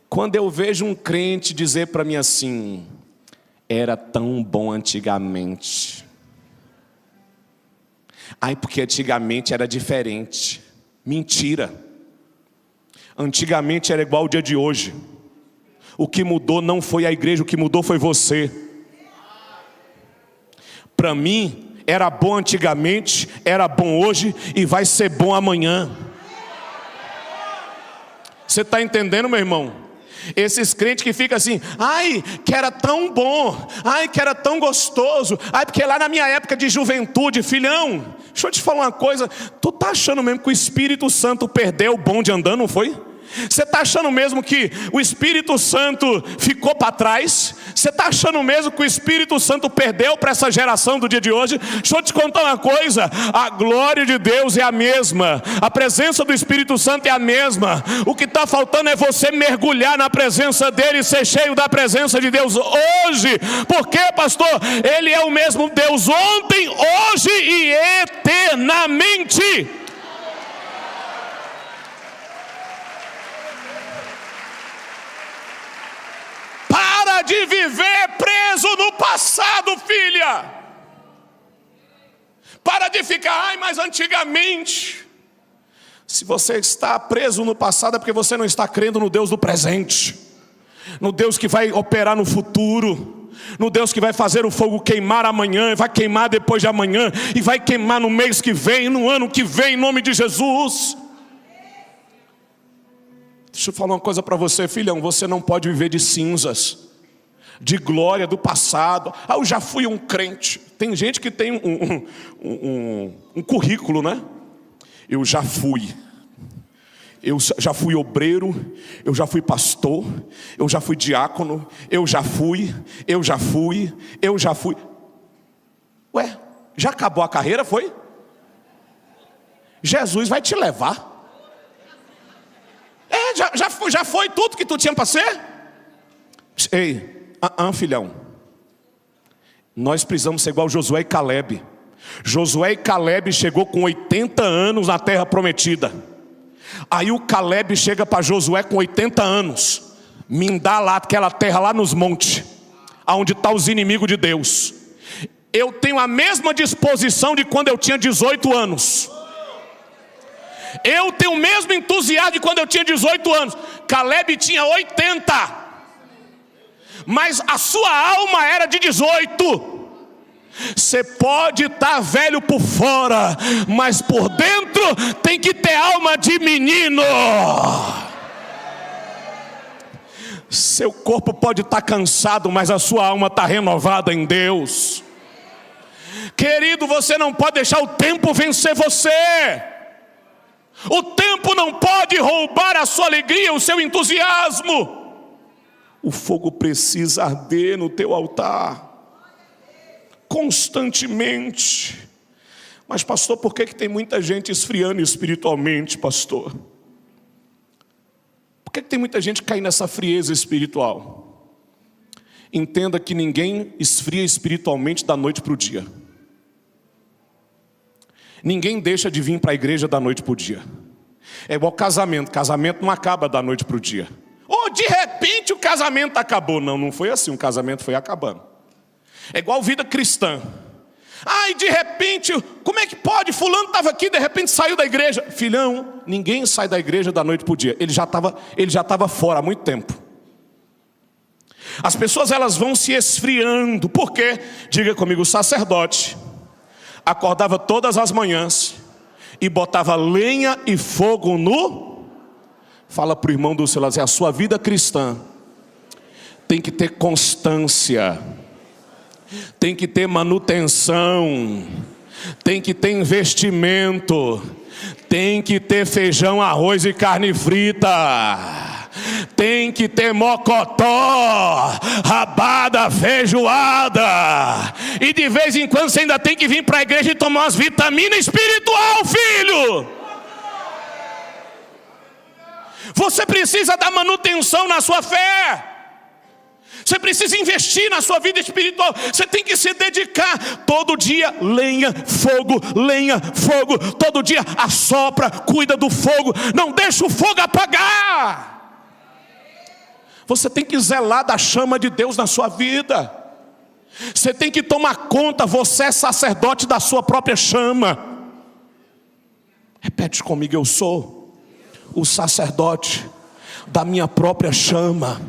Quando eu vejo um crente dizer para mim assim: era tão bom antigamente. Ai, porque antigamente era diferente. Mentira. Antigamente era igual ao dia de hoje. O que mudou não foi a igreja, o que mudou foi você. para mim era bom antigamente, era bom hoje e vai ser bom amanhã. Você está entendendo, meu irmão? Esses crentes que ficam assim: ai, que era tão bom, ai, que era tão gostoso, ai, porque lá na minha época de juventude. Filhão, deixa eu te falar uma coisa. Tu tá achando mesmo que o Espírito Santo perdeu o bonde andando, não foi? Você está achando mesmo que o Espírito Santo ficou para trás? Você está achando mesmo que o Espírito Santo perdeu para essa geração do dia de hoje? Deixa eu te contar uma coisa: a glória de Deus é a mesma, a presença do Espírito Santo é a mesma. O que está faltando é você mergulhar na presença dele e ser cheio da presença de Deus hoje. Por quê, pastor? Ele é o mesmo Deus ontem, hoje e eternamente. Para de viver preso no passado, filha. Para de ficar: ai, mas antigamente. Se você está preso no passado é porque você não está crendo no Deus do presente, no Deus que vai operar no futuro, no Deus que vai fazer o fogo queimar amanhã, vai queimar depois de amanhã, e vai queimar no mês que vem, no ano que vem, em nome de Jesus. Deixa eu falar uma coisa para você, filhão: você não pode viver de cinzas, de glória do passado. Ah, eu já fui um crente. Tem gente que tem um currículo, né? Eu já fui obreiro, eu já fui pastor, eu já fui diácono, eu já fui. Ué, já acabou a carreira, foi? Jesus vai te levar. Já foi tudo que tu tinha para ser? Ei, filhão, nós precisamos ser igual Josué e Caleb. Josué e Caleb chegou com 80 anos na terra prometida. Aí o Caleb chega para Josué com 80 anos: me dá lá aquela terra lá nos montes, aonde estão os inimigos de Deus. Eu tenho a mesma disposição de quando eu tinha 18 anos. Eu tenho o mesmo entusiasmo de quando eu tinha 18 anos. Caleb tinha 80, mas a sua alma era de 18. Você pode estar velho por fora, mas por dentro tem que ter alma de menino. Seu corpo pode estar cansado, mas a sua alma está renovada em Deus. Querido, você não pode deixar o tempo vencer você. O tempo não pode roubar a sua alegria, o seu entusiasmo. O fogo precisa arder no teu altar constantemente. Mas pastor, por que tem muita gente esfriando espiritualmente, pastor? Por que tem muita gente caindo nessa frieza espiritual? Entenda que ninguém esfria espiritualmente da noite para o dia. Ninguém deixa de vir para a igreja da noite para o dia. É igual casamento. Casamento não acaba da noite para o dia. Ou de repente o casamento acabou. Não foi assim. O casamento foi acabando. É igual vida cristã. Ai, de repente, como é que pode? Fulano estava aqui, de repente saiu da igreja. Filhão, ninguém sai da igreja da noite para o dia. Ele já estava fora há muito tempo. As pessoas, elas vão se esfriando. Por quê? Diga comigo: o sacerdote acordava todas as manhãs e botava lenha e fogo no... Fala para o irmão do seu lado: a sua vida cristã tem que ter constância, tem que ter manutenção, tem que ter investimento, tem que ter feijão, arroz e carne frita, tem que ter mocotó, rabada, feijoada, e de vez em quando você ainda tem que vir para a igreja e tomar umas vitaminas espiritual, filho. Você precisa dar manutenção na sua fé. Você precisa investir na sua vida espiritual. Você tem que se dedicar todo dia. Lenha, fogo, todo dia assopra, cuida do fogo, não deixa o fogo apagar. Você tem que zelar da chama de Deus na sua vida. Você tem que tomar conta. Você é sacerdote da sua própria chama. Repete comigo: eu sou o sacerdote da minha própria chama.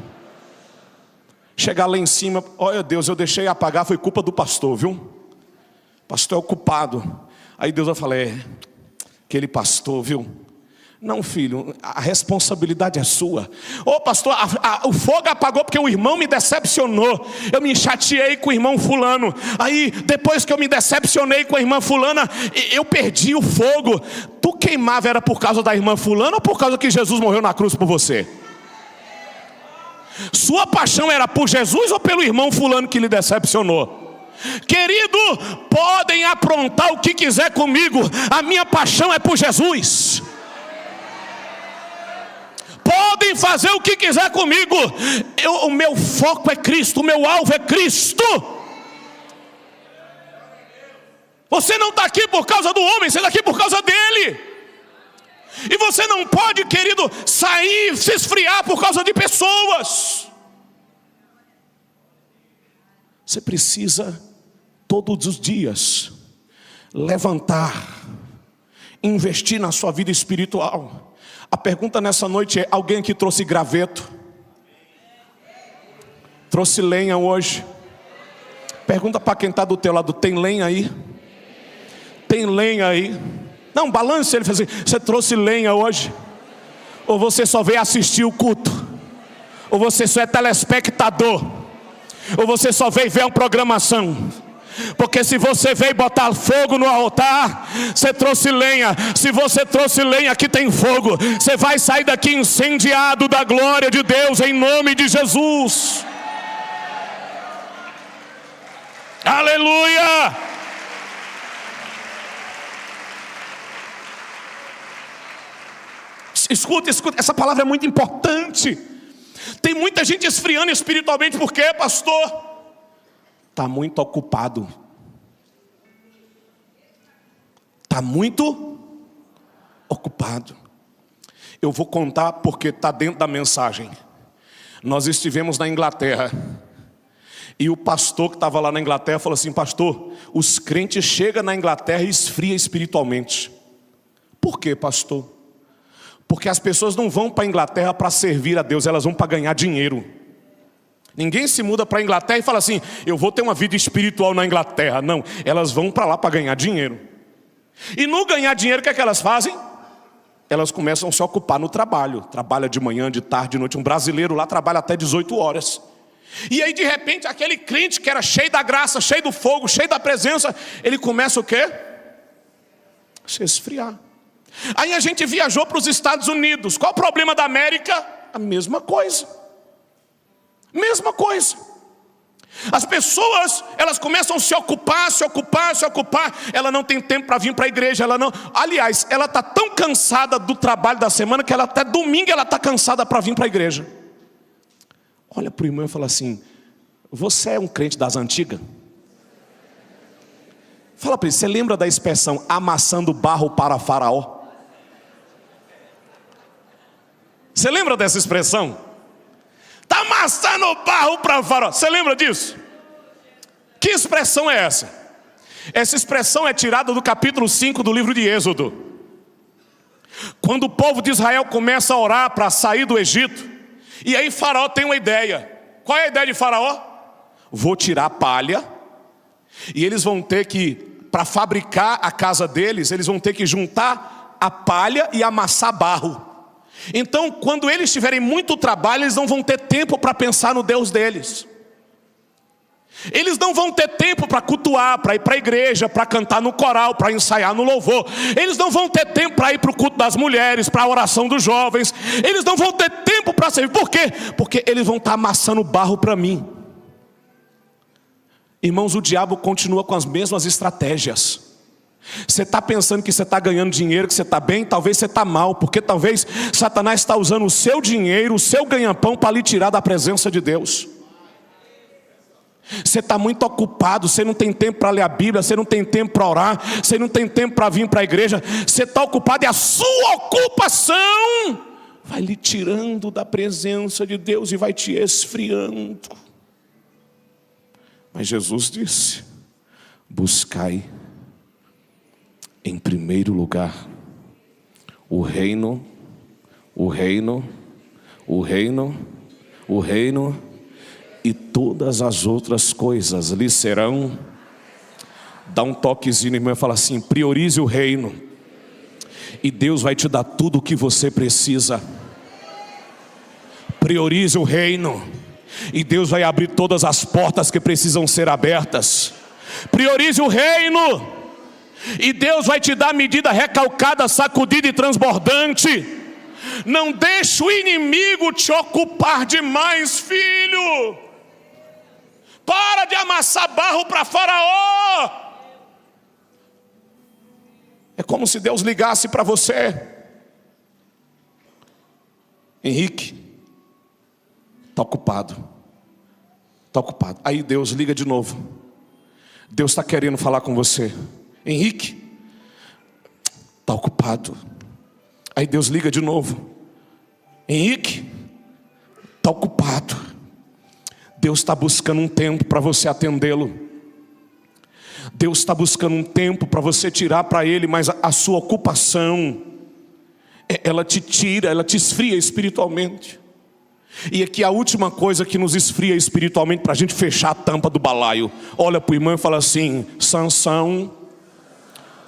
Chegar lá em cima: olha Deus, eu deixei apagar, foi culpa do pastor, viu? pastor é ocupado. Aí Deus vai falar, aquele pastor, viu? Não, filho, a responsabilidade é sua. Ô pastor, o fogo apagou porque o irmão me decepcionou. Eu me chateei com o irmão fulano. Aí depois que eu me decepcionei com a irmã fulana, eu perdi o fogo. Tu queimava era por causa da irmã fulana ou por causa que Jesus morreu na cruz por você? Sua paixão era por Jesus ou pelo irmão fulano que lhe decepcionou? Querido, podem aprontar o que quiser comigo, a minha paixão é por Jesus. Podem fazer o que quiser comigo, o meu foco é Cristo, o meu alvo é Cristo. Você não está aqui por causa do homem, você está aqui por causa dele. E você não pode, querido, sair, se esfriar por causa de pessoas. Você precisa todos os dias levantar, investir na sua vida espiritual. A pergunta nessa noite é, alguém aqui trouxe graveto? Trouxe lenha hoje? Pergunta para quem está do teu lado, tem lenha aí? Tem lenha aí? Não, balance ele, fala assim, você trouxe lenha hoje? Ou você só veio assistir o culto? Ou você só é telespectador? Ou você só veio ver uma programação? Porque se você veio botar fogo no altar, você trouxe lenha. Se você trouxe lenha, aqui tem fogo. Você vai sair daqui incendiado da glória de Deus, em nome de Jesus. Aleluia! Escuta, essa palavra é muito importante. Tem muita gente esfriando espiritualmente, por quê, pastor? Está muito ocupado. Está muito ocupado. Eu vou contar porque está dentro da mensagem. Nós estivemos na Inglaterra. E o pastor que estava lá na Inglaterra falou assim, pastor, os crentes chegam na Inglaterra e esfriam espiritualmente. Por quê, pastor? Porque as pessoas não vão para a Inglaterra para servir a Deus, elas vão para ganhar dinheiro. Ninguém se muda para a Inglaterra e fala assim, eu vou ter uma vida espiritual na Inglaterra. Não, elas vão para lá para ganhar dinheiro. E no ganhar dinheiro, o que é que elas fazem? Elas começam a se ocupar no trabalho. Trabalha de manhã, de tarde, de noite. Um brasileiro lá trabalha até 18 horas. E aí de repente aquele crente que era cheio da graça, cheio do fogo, cheio da presença, ele começa o quê? Se esfriar. Aí a gente viajou para os Estados Unidos. Qual o problema da América? A mesma coisa. Mesma coisa. As pessoas, elas começam a se ocupar. Ela não tem tempo para vir para a igreja. Aliás, ela está tão cansada do trabalho da semana que ela até domingo ela está cansada para vir para a igreja. Olha para o irmão e fala assim, você é um crente das antigas? Fala para ele, você lembra da expressão amassando barro para Faraó? Você lembra dessa expressão? Está amassando barro para Faraó. Você lembra disso? Que expressão é essa? Essa expressão é tirada do capítulo 5 do livro de Êxodo. Quando o povo de Israel começa a orar para sair do Egito. E aí Faraó tem uma ideia. Qual é a ideia de Faraó? Vou tirar a palha. E eles vão ter que, para fabricar a casa deles, eles vão ter que juntar a palha e amassar barro. Então, quando eles tiverem muito trabalho, eles não vão ter tempo para pensar no Deus deles. Eles não vão ter tempo para cultuar, para ir para a igreja, para cantar no coral, para ensaiar no louvor. Eles não vão ter tempo para ir para o culto das mulheres, para a oração dos jovens. Eles não vão ter tempo para servir. Por quê? Porque eles vão estar amassando barro para mim. Irmãos, o diabo continua com as mesmas estratégias. Você está pensando que você está ganhando dinheiro, que você está bem, talvez você está mal, porque talvez Satanás está usando o seu dinheiro, o seu ganha-pão para lhe tirar da presença de Deus. Você está muito ocupado, você não tem tempo para ler a Bíblia, você não tem tempo para orar, você não tem tempo para vir para a igreja, você está ocupado e a sua ocupação vai lhe tirando da presença de Deus e vai te esfriando. Mas Jesus disse, buscai em primeiro lugar o reino, e todas as outras coisas lhe serão Dá um toquezinho, irmão, e fala assim: priorize o reino, e Deus vai te dar tudo o que você precisa. Priorize o reino, e Deus vai abrir todas as portas que precisam ser abertas. Priorize o reino, e Deus vai te dar medida recalcada, sacudida e transbordante. Não deixe o inimigo te ocupar demais, filho. Para de amassar barro para Faraó. É como se Deus ligasse para você: Henrique, está ocupado. Está ocupado. Aí Deus liga de novo. Deus está querendo falar com você: Henrique, está ocupado. Aí Deus liga de novo: Henrique, está ocupado. Deus está buscando um tempo para você atendê-lo. Deus está buscando um tempo para você tirar para Ele, mas a sua ocupação, ela te tira, ela te esfria espiritualmente. E aqui a última coisa que nos esfria espiritualmente, para a gente fechar a tampa do balaio: olha para o irmão e fala assim: Sansão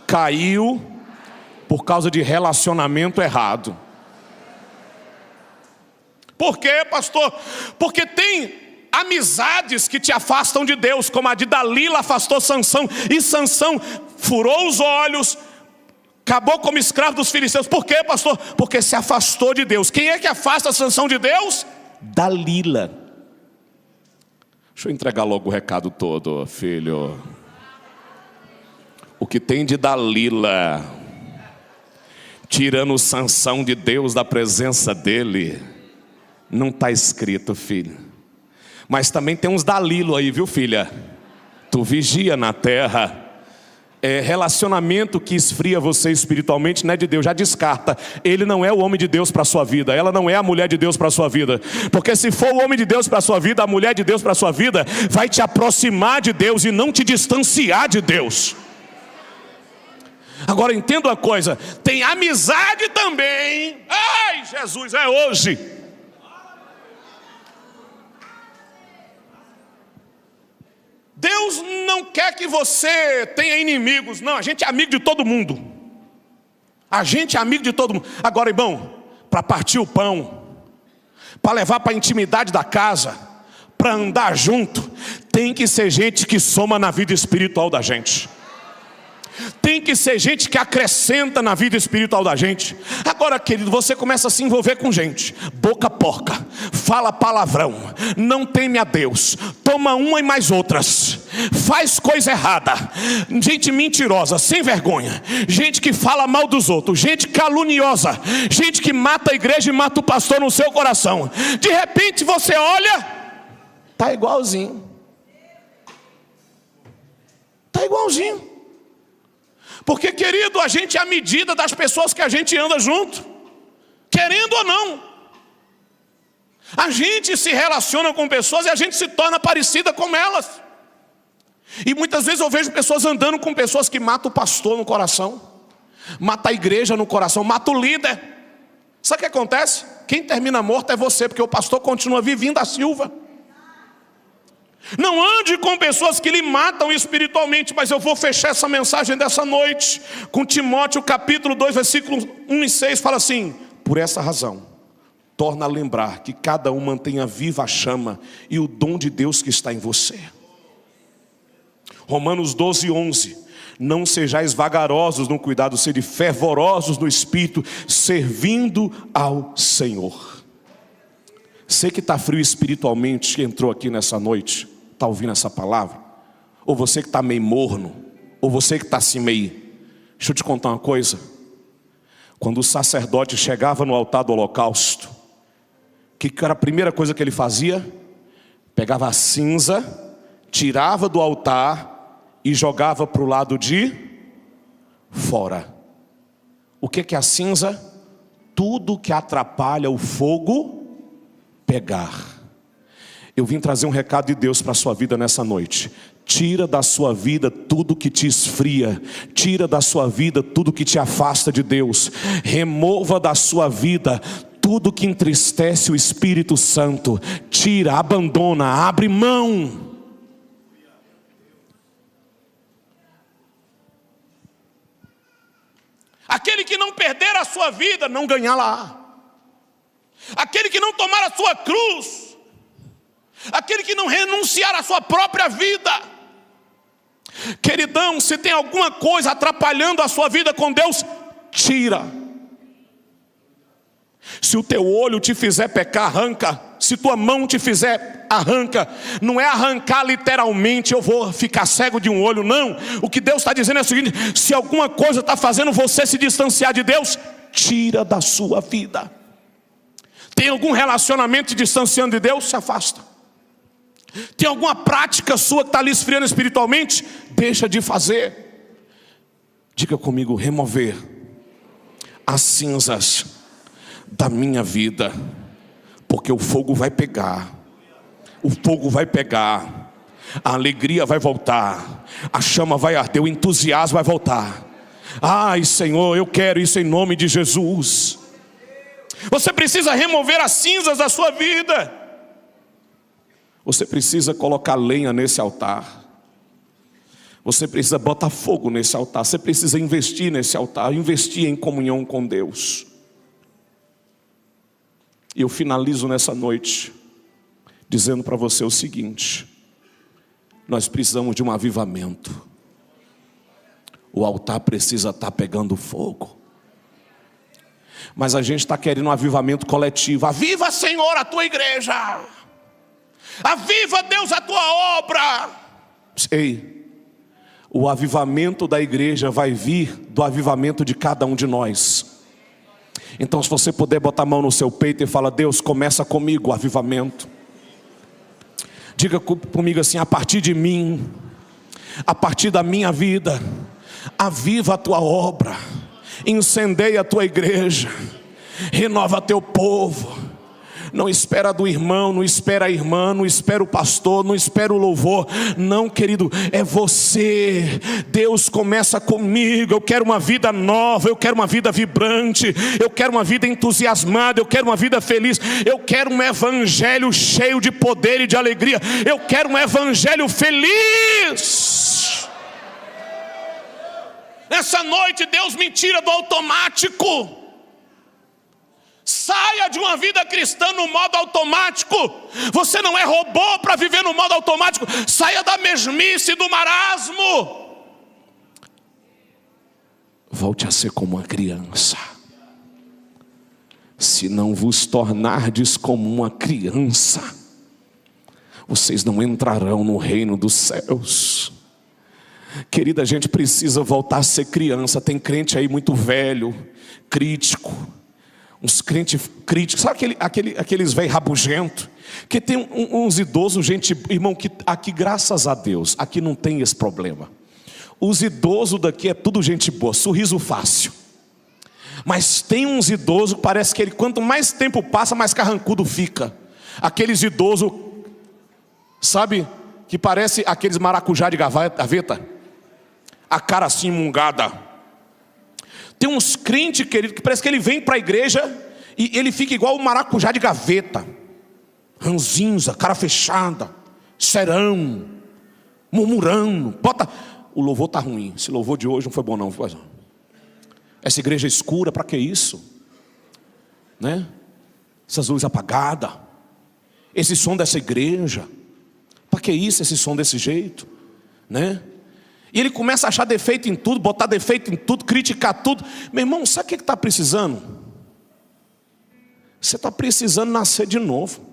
caiu por causa de relacionamento errado. Por quê, pastor? Porque tem amizades que te afastam de Deus, como a de Dalila afastou Sansão, e Sansão furou os olhos, acabou como escravo dos filisteus. Por quê, pastor? Porque se afastou de Deus. Quem é que afasta Sansão de Deus? Dalila. Deixa eu entregar logo o recado todo, filho. O que tem de Dalila tirando Sansão de Deus, da presença dele, não está escrito, filho. Mas também tem uns Dalilo aí, viu, filha? Tu vigia na terra. Relacionamento que esfria você espiritualmente não é de Deus, já descarta. Ele não é o homem de Deus para a sua vida. Ela não é a mulher de Deus para a sua vida. Porque se for o homem de Deus para a sua vida, a mulher de Deus para a sua vida, vai te aproximar de Deus e não te distanciar de Deus. Agora entenda uma coisa: tem amizade também. Ai, Jesus, é hoje. Deus não quer que você tenha inimigos. Não, a gente é amigo de todo mundo. A gente é amigo de todo mundo. Agora, irmão, para partir o pão, para levar para a intimidade da casa, para andar junto, tem que ser gente que soma na vida espiritual da gente. Tem que ser gente que acrescenta na vida espiritual da gente. Agora, querido, você começa a se envolver com gente boca porca, fala palavrão, não teme a Deus, toma uma e mais outras, faz coisa errada, gente mentirosa, sem vergonha, gente que fala mal dos outros, gente caluniosa, gente que mata a igreja e mata o pastor no seu coração. De repente você olha, tá igualzinho. Tá igualzinho. Porque, querido, a gente é a medida das pessoas que a gente anda junto, querendo ou não. A gente se relaciona com pessoas e a gente se torna parecida com elas. E muitas vezes eu vejo pessoas andando com pessoas que matam o pastor no coração, matam a igreja no coração, matam o líder. Sabe o que acontece? Quem termina morto é você, porque o pastor continua vivinho da Silva. Não ande com pessoas que lhe matam espiritualmente. Mas eu vou fechar essa mensagem dessa noite com Timóteo capítulo 2, versículos 1 e 6. Fala assim: por essa razão, torna a lembrar que cada um mantenha viva a chama e o dom de Deus que está em você. Romanos 12, 11. Não sejais vagarosos no cuidado, sede fervorosos no espírito, servindo ao Senhor. Você que está frio espiritualmente, que entrou aqui nessa noite, está ouvindo essa palavra, ou você que está meio morno, ou você que está assim meio... Deixa eu te contar uma coisa. Quando o sacerdote chegava no altar do holocausto, que era a primeira coisa que ele fazia? Pegava a cinza, tirava do altar e jogava para o lado de fora. O que é a cinza? Tudo que atrapalha o fogo pegar. Eu vim trazer um recado de Deus para a sua vida nessa noite. Tira da sua vida tudo que te esfria. Tira da sua vida tudo que te afasta de Deus. Remova da sua vida tudo que entristece o Espírito Santo. Tira, abandona, abre mão. Aquele que não perder a sua vida, não ganhá-la. Aquele que não tomar a sua cruz, aquele que não renunciar à sua própria vida. Queridão, se tem alguma coisa atrapalhando a sua vida com Deus, tira. Se o teu olho te fizer pecar, arranca. Se tua mão te fizer, arranca. Não é arrancar literalmente, eu vou ficar cego de um olho, não. O que Deus está dizendo é o seguinte: se alguma coisa está fazendo você se distanciar de Deus, tira da sua vida. Tem algum relacionamento te distanciando de Deus? Se afasta. Tem alguma prática sua que está lhe esfriando espiritualmente? Deixa de fazer. Diga comigo: remover as cinzas da minha vida, porque o fogo vai pegar. O fogo vai pegar. A alegria vai voltar. A chama vai arder. O entusiasmo vai voltar. Ai, Senhor, eu quero isso em nome de Jesus. Você precisa remover as cinzas da sua vida. Você precisa colocar lenha nesse altar. Você precisa botar fogo nesse altar. Você precisa investir nesse altar. Investir em comunhão com Deus. E eu finalizo nessa noite dizendo para você o seguinte: nós precisamos de um avivamento. O altar precisa estar pegando fogo. Mas a gente está querendo um avivamento coletivo. Aviva, Senhor, a tua igreja. Aviva, Deus, a tua obra. Ei, o avivamento da igreja vai vir do avivamento de cada um de nós. Então, se você puder botar a mão no seu peito e falar: Deus, começa comigo o avivamento. Diga comigo assim: a partir de mim, a partir da minha vida, aviva a tua obra. Incendeia a tua igreja. Renova teu povo. Não espera do irmão, não espera a irmã, não espera o pastor, não espera o louvor. Não, querido, é você. Deus começa comigo. Eu quero uma vida nova, eu quero uma vida vibrante, eu quero uma vida entusiasmada, eu quero uma vida feliz. Eu quero um evangelho cheio de poder e de alegria. Eu quero um evangelho feliz. Nessa noite Deus me tira do automático. Saia de uma vida cristã no modo automático. Você não é robô para viver no modo automático. Saia da mesmice, do marasmo. Volte a ser como uma criança. Se não vos tornardes como uma criança, vocês não entrarão no reino dos céus. Querida, a gente precisa voltar a ser criança. Tem crente aí muito velho, crítico. Uns crentes críticos. Sabe aqueles velhos rabugentos? Que tem uns idosos, gente, irmão, que aqui, graças a Deus, aqui não tem esse problema. Os idosos daqui é tudo gente boa, sorriso fácil. Mas tem uns idosos que parece que quanto mais tempo passa, mais carrancudo fica. Aqueles idosos, sabe, que parece aqueles maracujá de gaveta. A cara assim mungada. Tem uns crentes, querido, que parece que ele vem para a igreja e ele fica igual o maracujá de gaveta. Ranzinza, cara fechada, serão, murmurando. O louvor está ruim. Esse louvor de hoje não foi bom não. Essa igreja escura, para que isso? Né? Essas luzes apagadas. Esse som dessa igreja. Para que isso, esse som desse jeito? Né? E ele começa a achar defeito em tudo, botar defeito em tudo, criticar tudo. Meu irmão, sabe o que está precisando? Você está precisando nascer de novo.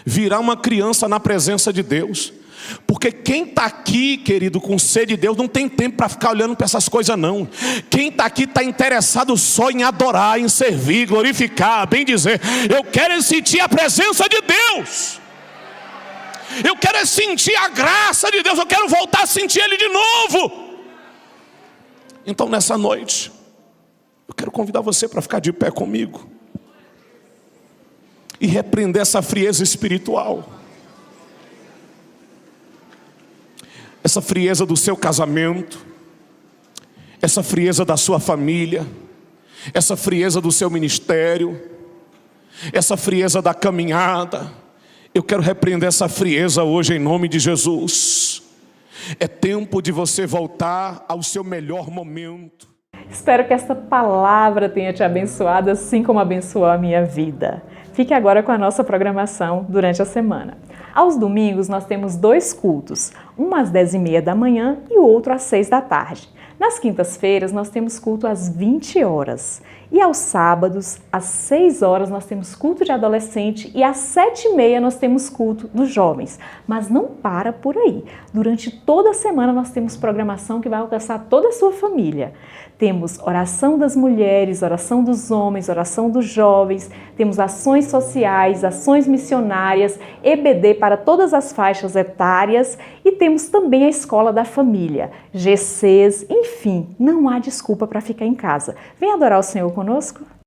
Virar uma criança na presença de Deus. Porque quem está aqui, querido, com sede de Deus, não tem tempo para ficar olhando para essas coisas não. Quem está aqui está interessado só em adorar, em servir, glorificar, bem dizer. Eu quero sentir a presença de Deus. Eu quero sentir a graça de Deus. Eu quero voltar a sentir Ele de novo. Então nessa noite eu quero convidar você para ficar de pé comigo e repreender essa frieza espiritual. Essa frieza do seu casamento, essa frieza da sua família, essa frieza do seu ministério, essa frieza da caminhada. Eu quero repreender essa frieza hoje em nome de Jesus. É tempo de você voltar ao seu melhor momento. Espero que esta palavra tenha te abençoado, assim como abençoou a minha vida. Fique agora com a nossa programação durante a semana. Aos domingos nós temos 2 cultos, um às 10h30 da manhã e o outro às 6 da tarde. Nas quintas-feiras nós temos culto às 20 horas. E aos sábados, às 6 horas, nós temos culto de adolescente e às 7h30 nós temos culto dos jovens. Mas não para por aí. Durante toda a semana nós temos programação que vai alcançar toda a sua família. Temos oração das mulheres, oração dos homens, oração dos jovens, temos ações sociais, ações missionárias, EBD para todas as faixas etárias e temos também a escola da família, GCs, enfim, não há desculpa para ficar em casa. Vem adorar o Senhor conosco?